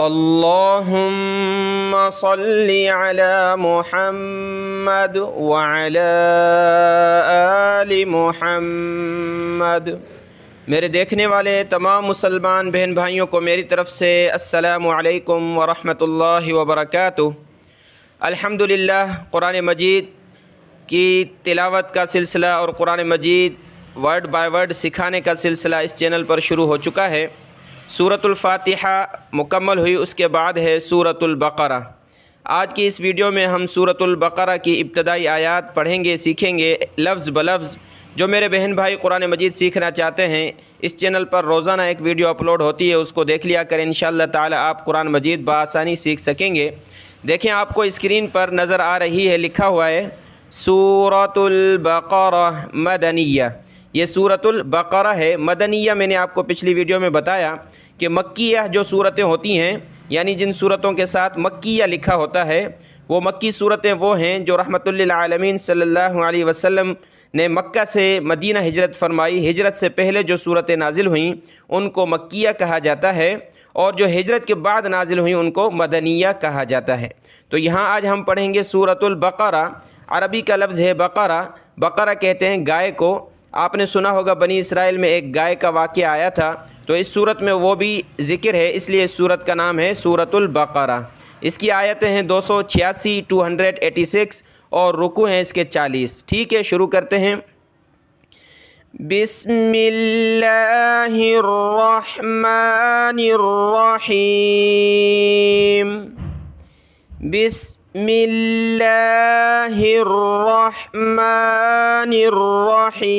اللہم صلی علی محمد وعلی آل محمد۔ میرے دیکھنے والے تمام مسلمان بہن بھائیوں کو میری طرف سے السلام علیکم ورحمۃ اللہ وبرکاتہ۔ الحمدللہ، قرآن مجید کی تلاوت کا سلسلہ اور قرآن مجید ورڈ بائی ورڈ سکھانے کا سلسلہ اس چینل پر شروع ہو چکا ہے۔ سورۃ الفاتحہ مکمل ہوئی، اس کے بعد ہے سورۃ البقرہ۔ آج کی اس ویڈیو میں ہم سورۃ البقرہ کی ابتدائی آیات پڑھیں گے، سیکھیں گے لفظ بلفظ۔ جو میرے بہن بھائی قرآن مجید سیکھنا چاہتے ہیں، اس چینل پر روزانہ ایک ویڈیو اپلوڈ ہوتی ہے، اس کو دیکھ لیا کریں، انشاءاللہ تعالی آپ قرآن مجید بآسانی سیکھ سکیں گے۔ دیکھیں، آپ کو اسکرین پر نظر آ رہی ہے، لکھا ہوا ہے سورۃ البقرہ مدنیہ۔ یہ سورۃ البقرہ ہے، مدنیہ میں نے آپ کو پچھلی ویڈیو میں بتایا کہ مکیہ جو صورتیں ہوتی ہیں، یعنی جن صورتوں کے ساتھ مکیہ لکھا ہوتا ہے، وہ مکی صورتیں وہ ہیں جو رحمۃ للعالمین صلی اللہ علیہ وسلم نے مکہ سے مدینہ ہجرت فرمائی۔ ہجرت سے پہلے جو صورتیں نازل ہوئیں ان کو مکیہ کہا جاتا ہے، اور جو ہجرت کے بعد نازل ہوئیں ان کو مدنیہ کہا جاتا ہے۔ تو یہاں آج ہم پڑھیں گے سورۃ البقرہ۔ عربی کا لفظ ہے بقرہ، بقرہ کہتے ہیں گائے کو۔ آپ نے سنا ہوگا بنی اسرائیل میں ایک گائے کا واقعہ آیا تھا، تو اس صورت میں وہ بھی ذکر ہے، اس لیے اس صورت کا نام ہے سورۃ البقرہ۔ اس کی آیتیں ہیں 286 286 اور رکوع ہیں اس کے 40۔ ٹھیک ہے، شروع کرتے ہیں۔ بسم اللہ الرحمن الرحیم۔ بسم اللہ الرحمن الرحیم۔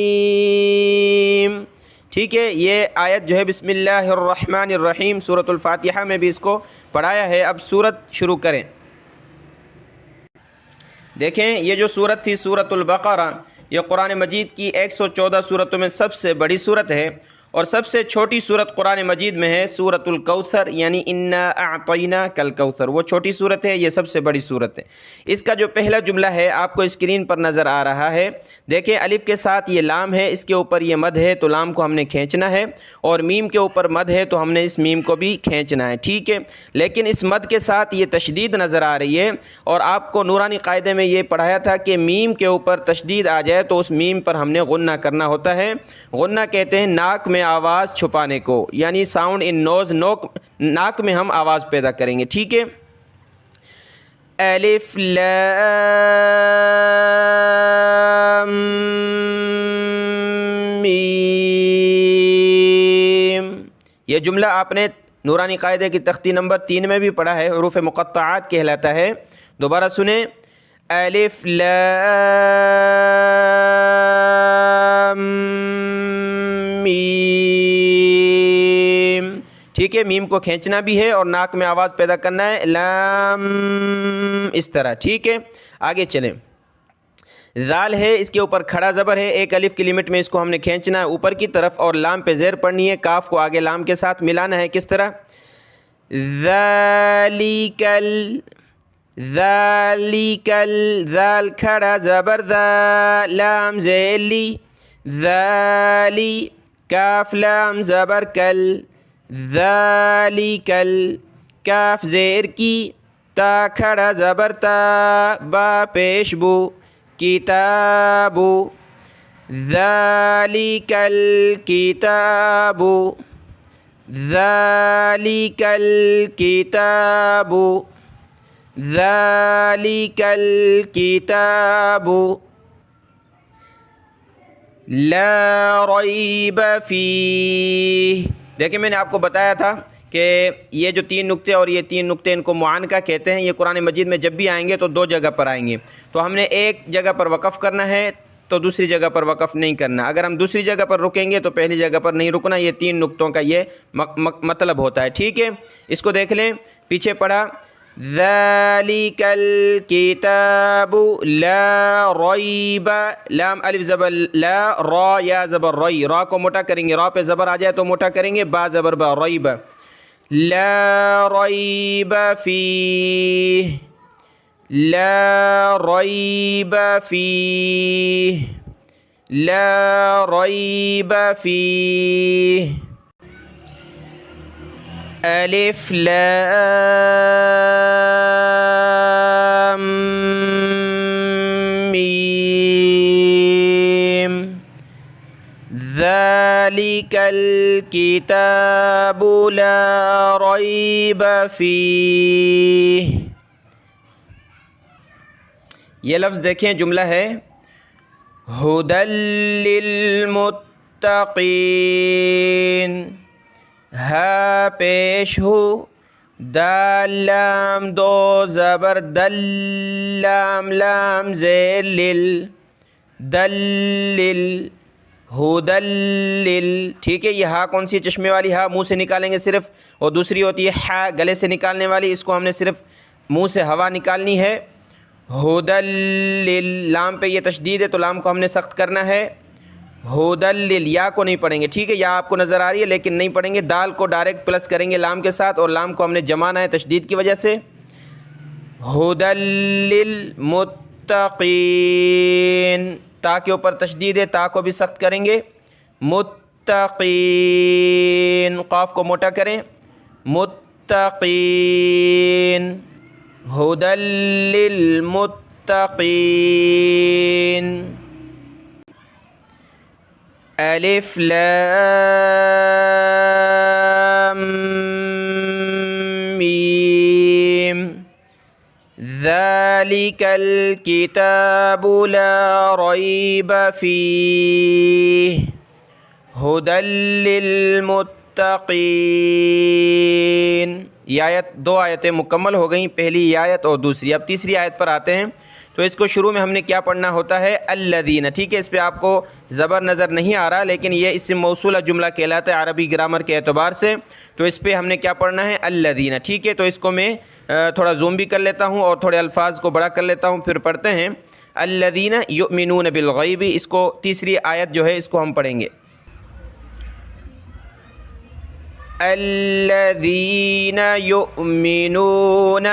ٹھیک ہے، یہ آیت جو ہے بسم اللہ الرحمن الرحیم سورۃ الفاتحہ میں بھی اس کو پڑھایا ہے۔ اب سورت شروع کریں۔ دیکھیں، یہ جو سورت تھی سورۃ البقرہ، یہ قرآن مجید کی 114 سورتوں میں سب سے بڑی سورت ہے، اور سب سے چھوٹی سورت قرآن مجید میں ہے سورۃ الکوثر، یعنی انا اعطیناک الکوثر۔ وہ چھوٹی سورت ہے، یہ سب سے بڑی سورت ہے۔ اس کا جو پہلا جملہ ہے آپ کو اسکرین پر نظر آ رہا ہے، دیکھیں الف کے ساتھ یہ لام ہے، اس کے اوپر یہ مد ہے تو لام کو ہم نے کھینچنا ہے، اور میم کے اوپر مد ہے تو ہم نے اس میم کو بھی کھینچنا ہے۔ ٹھیک ہے، لیکن اس مد کے ساتھ یہ تشدید نظر آ رہی ہے، اور آپ کو نورانی قاعدے میں یہ پڑھایا تھا کہ میم کے اوپر تشدید آ جائے تو اس میم پر ہم نے غنہ کرنا ہوتا ہے۔ غنہ کہتے ہیں ناک میں آواز چھپانے کو، یعنی ساؤنڈ ان نوز، ناک میں ہم آواز پیدا کریں گے۔ ٹھیک ہے، الف لام میم۔ یہ جملہ آپ نے نورانی قاعدے کی تختی نمبر 3 میں بھی پڑھا ہے، حروف مقطعات کہلاتا ہے۔ دوبارہ سنیں، الف لام میم۔ ٹھیک ہے، میم کو کھینچنا بھی ہے اور ناک میں آواز پیدا کرنا ہے، لام، اس طرح۔ ٹھیک ہے، آگے چلیں۔ ذال ہے، اس کے اوپر کھڑا زبر ہے، ایک الف کی لمٹ میں اس کو ہم نے کھینچنا ہے اوپر کی طرف، اور لام پہ زیر پڑنی ہے، کاف کو آگے لام کے ساتھ ملانا ہے۔ کس طرح؟ ذالکل، ذالکل، ذال کھڑا زبر ذا، لام زیر لی، ذالی، کاف لام زبر کل، ذالکل، کاف زیر کی، تا کھڑا زبر تا، با پیش بو، کتابو، ذالکل کتابو، ذالکل کتابو، ذالکل کتابو، لا ریب فیہ۔ دیکھیں، میں نے آپ کو بتایا تھا کہ یہ جو 3 نقطے اور یہ 3 نقطے ان کو معانقہ کہتے ہیں۔ یہ قرآن مجید میں جب بھی آئیں گے تو 2 جگہ پر آئیں گے، تو ہم نے ایک جگہ پر وقف کرنا ہے تو دوسری جگہ پر وقف نہیں کرنا۔ اگر ہم دوسری جگہ پر رکیں گے تو پہلی جگہ پر نہیں رکنا۔ یہ 3 نقطوں کا یہ مطلب ہوتا ہے۔ ٹھیک ہے، اس کو دیکھ لیں، پیچھے پڑھا ذالک الکتاب لا ریب، لام الف زبر لا، را یا زبر ری، را کو موٹا کریں گے، را پہ زبر آ جائے تو موٹا کریں گے، با زبر با، ریب، لا ریب فیہ، لا ریب فیہ، لا ریب فیہ۔ الف لام میم ذالک الکتاب لا ریب فیہ. یہ لفظ دیکھیں جملہ ہے ھدی للمتقین، ہا پیش ہو، دال لام دو زبر دل، لام لام زیر لل، دلل ھدی. ٹھیک ہے، یہ ہا کون سی چشمے والی ہا منہ سے نکالیں گے صرف، اور دوسری ہوتی ہے ہا گلے سے نکالنے والی، اس کو ہم نے صرف منہ سے ہوا نکالنی ہے. ھدی، لام پہ یہ تشدید ہے تو لام کو ہم نے سخت کرنا ہے. ھدی، یا کو نہیں پڑھیں گے. ٹھیک ہے، یا آپ کو نظر آ رہی ہے لیکن نہیں پڑھیں گے. دال کو ڈائریکٹ پلس کریں گے لام کے ساتھ، اور لام کو ہم نے جمانا ہے تشدید کی وجہ سے. ھدی للمتقین، تا کے اوپر تشدید ہے، تا کو بھی سخت کریں گے. متقین، قاف کو موٹا کریں. متقین، ھدی للمتقین. الف لام میم ذالک الکتاب لا ریب فیہ ھدی للمتقین. یہ آیت، دو آیتیں مکمل ہو گئیں، پہلی آیت اور دوسری. اب تیسری آیت پر آتے ہیں. تو اس کو شروع میں ہم نے کیا پڑھنا ہوتا ہے؟ الذین. ٹھیک ہے، اس پہ آپ کو زبر نظر نہیں آ رہا لیکن یہ اسم موصولہ جملہ کہلاتا ہے عربی گرامر کے اعتبار سے. تو اس پہ ہم نے کیا پڑھنا ہے؟ الذین. ٹھیک ہے، تو اس کو میں تھوڑا زوم بھی کر لیتا ہوں اور تھوڑے الفاظ کو بڑا کر لیتا ہوں، پھر پڑھتے ہیں. الذین یؤمنون بالغیب، اس کو تیسری آیت جو ہے اس کو ہم پڑھیں گے. الذین یؤمنون،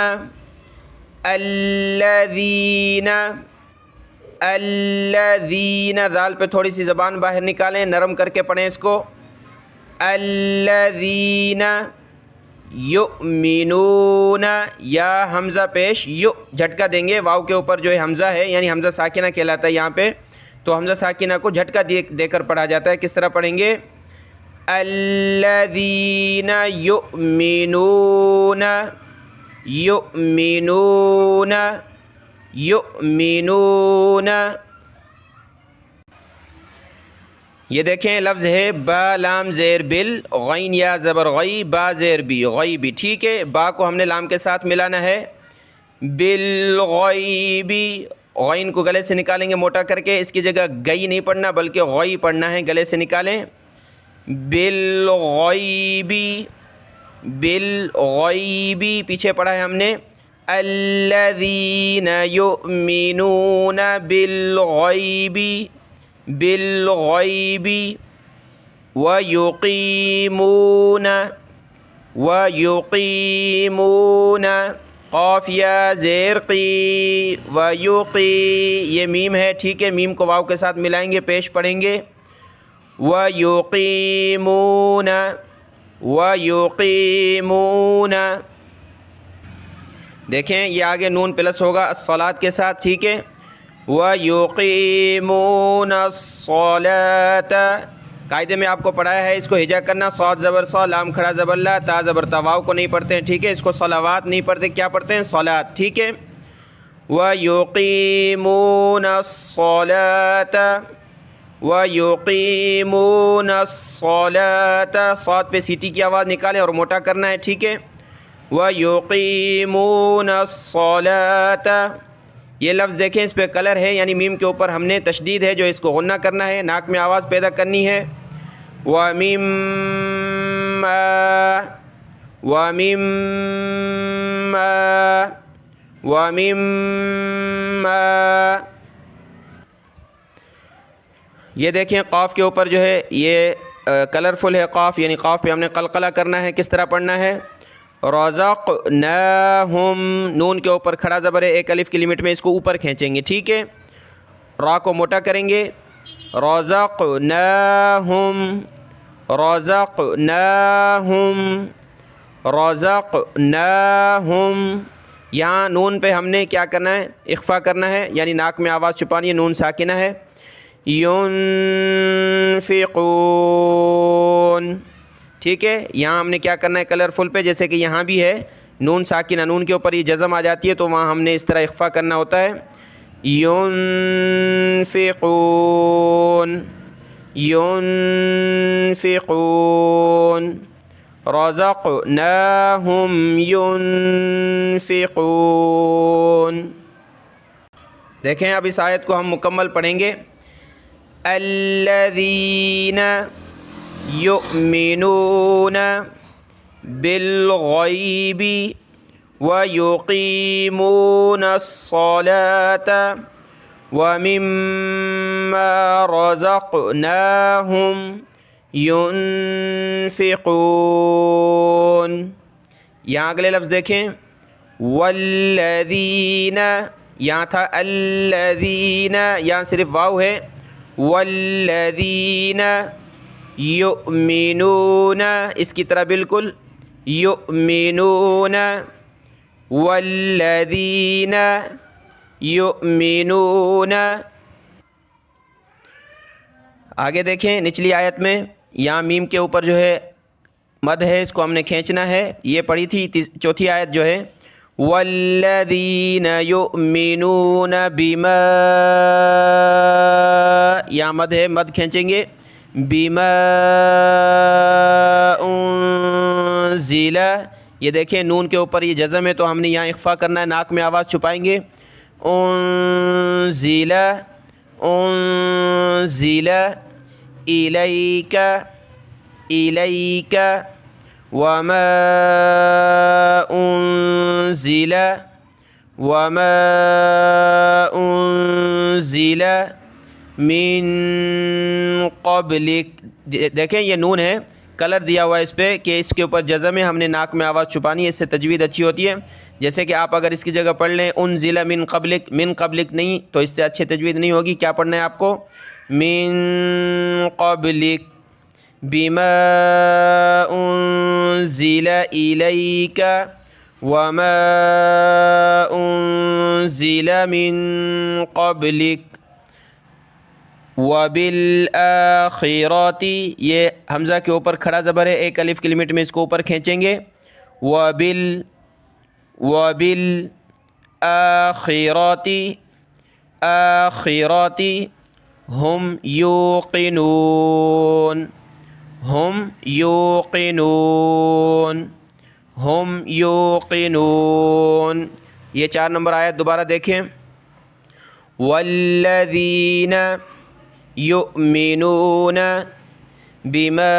الذین، الذین، ذال پہ تھوڑی سی زبان باہر نکالیں، نرم کر کے پڑھیں اس کو. الذین یؤمنون، یا حمزہ پیش، یو جھٹکا دیں گے واو کے اوپر جو ہے حمزہ ہے، یعنی حمزہ ساکنہ کہلاتا ہے یہاں پہ. تو حمزہ ساکنہ کو جھٹکا دے کر پڑھا جاتا ہے. کس طرح پڑھیں گے؟ الذین یؤمنون، یؤمنون، یؤمنون. یہ دیکھیں لفظ ہے با لام زیر بل، غین یا زبر غی، با زیر بی، غیبی. ٹھیک ہے، با کو ہم نے لام کے ساتھ ملانا ہے. بالغیبی، غین کو گلے سے نکالیں گے موٹا کر کے، اس کی جگہ گئی نہیں پڑھنا بلکہ غی پڑھنا ہے، گلے سے نکالیں. بالغیبی، بالغیبی پیچھے پڑھا ہے ہم نے. الذین یؤمنون بالغیب، بالغیب. ویقیمون، ویقیمون، قاف یا زیر قی، ویقی، یہ میم ہے. ٹھیک ہے، میم کو واو کے ساتھ ملائیں گے، پیش پڑھیں گے. ویقیمون، ویقیمون. دیکھیں یہ آگے نون پلس ہوگا الصلاۃ کے ساتھ. ٹھیک ہے، ویقیمون الصلاۃ. قاعدے میں آپ کو پڑھایا ہے اس کو ہجا کرنا، صاد زبر صا، لام کھڑا زبر لا، تا زبر تا. واو کو نہیں پڑھتے ہیں. ٹھیک ہے، اس کو صلوات نہیں پڑھتے، کیا پڑھتے ہیں؟ صلاۃ. ٹھیک ہے، ویقیمون الصلاۃ، وَيُقِيمُونَ الصَّلَاةَ. صاد پہ سیٹی کی آواز نکالیں اور موٹا کرنا ہے. ٹھیک ہے، وَيُقِيمُونَ الصَّلَاةَ. یہ لفظ دیکھیں اس پہ کلر ہے، یعنی میم کے اوپر ہم نے تشدید ہے جو اس کو غنہ کرنا ہے، ناک میں آواز پیدا کرنی ہے. وَمِمَّا، وَمِمَّا، وَمِمَّا. یہ دیکھیں قاف کے اوپر جو ہے یہ کلرفل ہے قاف، یعنی قاف پہ ہم نے قلقلہ کرنا ہے. کس طرح پڑھنا ہے؟ رزقناہم، نون کے اوپر کھڑا زبر ہے، ایک الف کی لمٹ میں اس کو اوپر کھینچیں گے. ٹھیک ہے، را کو موٹا کریں گے. رزقناہم، رزقناہم، رزقناہم، یہاں نون پہ ہم نے کیا کرنا ہے؟ اخفا کرنا ہے، یعنی ناک میں آواز چھپانی ہے، نون ساکنہ ہے. ينفقون، ٹھیک ہے. یہاں ہم نے کیا کرنا ہے؟ کلرفل پہ، جیسے کہ یہاں بھی ہے نون ساکنہ، نون کے اوپر یہ جزم آ جاتی ہے تو وہاں ہم نے اس طرح اخفا کرنا ہوتا ہے. ينفقون ينفقون رزقناهم ينفقون. دیکھیں اب اس آیت کو ہم مکمل پڑھیں گے. الذین یؤمنون بالغیب ویقیمون الصلاة ومما رزقناهم ينفقون. یہاں اگلے لفظ دیکھیں، والذین، یہاں تھا الذین، یہاں صرف واو ہے. والذین یؤمنون، اس کی طرح بالکل یؤمنون، والذین یؤمنون. آگے دیکھیں نچلی آیت میں یہاں میم کے اوپر جو ہے مد ہے، اس کو ہم نے کھینچنا ہے. یہ پڑھی تھی چوتھی آیت جو ہے والذین یؤمنون بما، یہاں مد ہے، مد کھینچیں گے. بما انزل، یہ دیکھیں نون کے اوپر یہ جزم ہے تو ہم نے یہاں اخفا کرنا ہے، ناک میں آواز چھپائیں گے. انزل انزل الیک الیک وما انزل وما انزل من قبلک. دیکھیں یہ نون ہے، کلر دیا ہوا ہے اس پہ کہ اس کے اوپر جزم ہے، ہم نے ناک میں آواز چھپانی ہے، اس سے تجوید اچھی ہوتی ہے. جیسے کہ آپ اگر اس کی جگہ پڑھ لیں انزل من قبلک، من قبلک نہیں تو اس سے اچھی تجوید نہیں ہوگی. کیا پڑھنا ہے آپ کو؟ من قبلک بما انزل الیک وما انزل من قبلک وبالآخرۃ، یہ حمزہ کے اوپر کھڑا زبر ہے، ایک الف کی لمٹ میں اس کو اوپر کھینچیں گے. وبالآخرۃ آخرۃ ہم یوقنون، ہم یوقنون، ہم یوقنون. یہ 4 نمبر آیت دوبارہ دیکھیں. والذین یؤمنون بما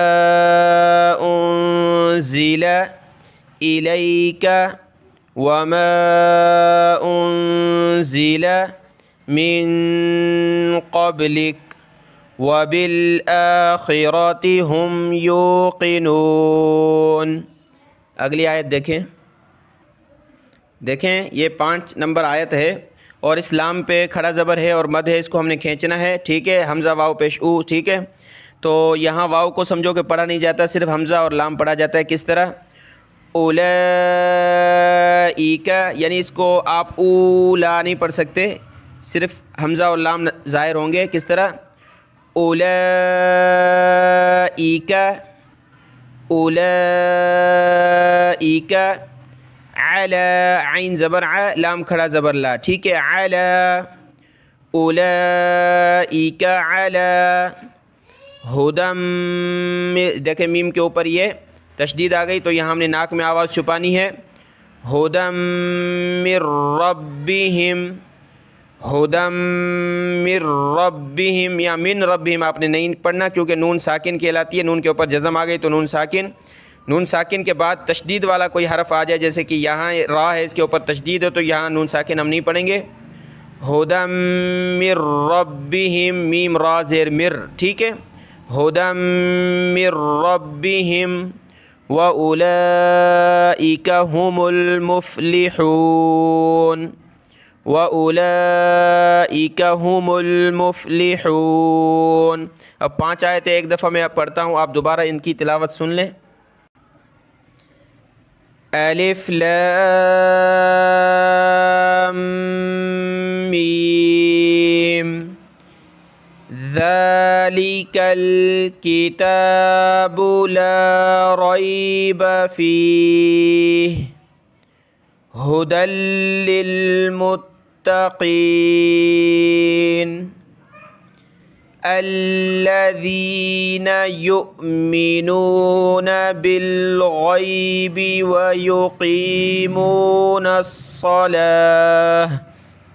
انزل الیک وما انزل من قبلک وبالآخرۃ ہم یوقنون. اگلی آیت دیکھیں. دیکھیں یہ 5 نمبر آیت ہے اور اس لام پہ کھڑا زبر ہے اور مد ہے، اس کو ہم نے کھینچنا ہے، ٹھیک ہے. حمزہ واو پیش او، ٹھیک ہے. تو یہاں واو کو سمجھو کہ پڑھا نہیں جاتا، صرف حمزہ اور لام پڑھا جاتا ہے. کس طرح؟ اولئک، یعنی اس کو آپ اولا نہیں پڑھ سکتے، صرف حمزہ اور لام ظاہر ہوں گے. کس طرح؟ اولئک اولئک، علی، عین زبر ع، لام کھڑا زبر لا، ٹھیک ہے. علی اولئک علی ہدم، دیکھیں میم کے اوپر یہ تشدید آ گئی تو یہاں ہم نے ناک میں آواز چھپانی ہے. ہدم من ربہم، ہدم من ربہم، یا من ربہم آپ نے نہیں پڑھنا کیونکہ نون ساکن کہلاتی ہے، نون کے اوپر جزم آ گئی تو نون ساکن. نون ساکن کے بعد تشدید والا کوئی حرف آ جائے، جیسے کہ یہاں را ہے، اس کے اوپر تشدید ہے تو یہاں نون ساکن ہم نہیں پڑھیں گے. ہدم من ربہم، میم را زیر مر، ٹھیک ہے. ہدم من ربہم وَأُولَئِكَ هُمُ الْمُفْلِحُونَ، وَأُولَئِكَ هُمُ الْمُفْلِحُونَ. اب 5 آیتیں ایک دفعہ میں اب پڑھتا ہوں، آپ دوبارہ ان کی تلاوت سن لیں. الف لام میم ذلك الكتاب لا ريب فيه هدى للمتقين الذين يؤمنون بالغيب ويقيمون الصلاة.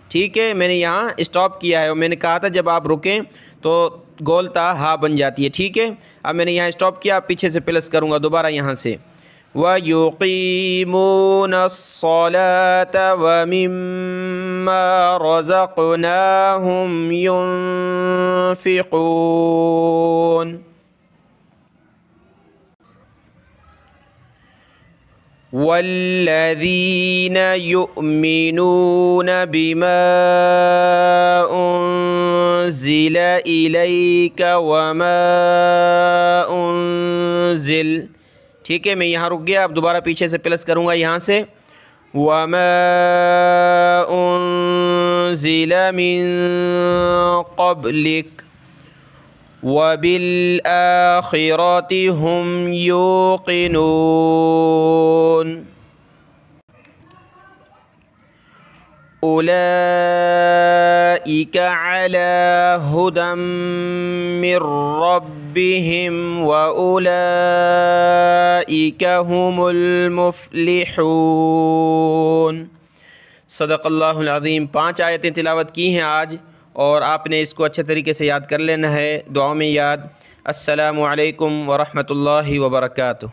ٹھیک ہے، میں نے یہاں اسٹاپ کیا ہے اور میں نے کہا تھا جب آپ رکیں تو گول تا ہا بن جاتی ہے. ٹھیک ہے، اب میں نے یہاں اسٹاپ کیا، پیچھے سے پلس کروں گا دوبارہ یہاں سے. وَيُقِيمُونَ الصَّلَاةَ وَمِمَّا رَزَقْنَاهُمْ يُنْفِقُونَ. وَالَّذِينَ يُؤْمِنُونَ بِمَا أُنْزِلَ إِلَيْكَ وَمَا أُنْزِلَ. ٹھیک ہے، میں یہاں رک گیا، اب دوبارہ پیچھے سے پلس کروں گا یہاں سے. وَمَا أُنْزِلَ مِن قَبْلِكَ وَبِالْآخِرَةِ هُمْ يُوقِنُونَ. أُولَئِكَ عَلَى هُدًى مِّن رَّبِّهِمْ وَأُولَئِكَ هُمُ الْمُفْلِحُونَ. صدق اللہ العظیم. 5 آیتیں تلاوت کی ہیں آج، اور آپ نے اس کو اچھے طریقے سے یاد کر لینا ہے، دعاؤں میں یاد. السلام علیکم ورحمۃ اللہ وبرکاتہ.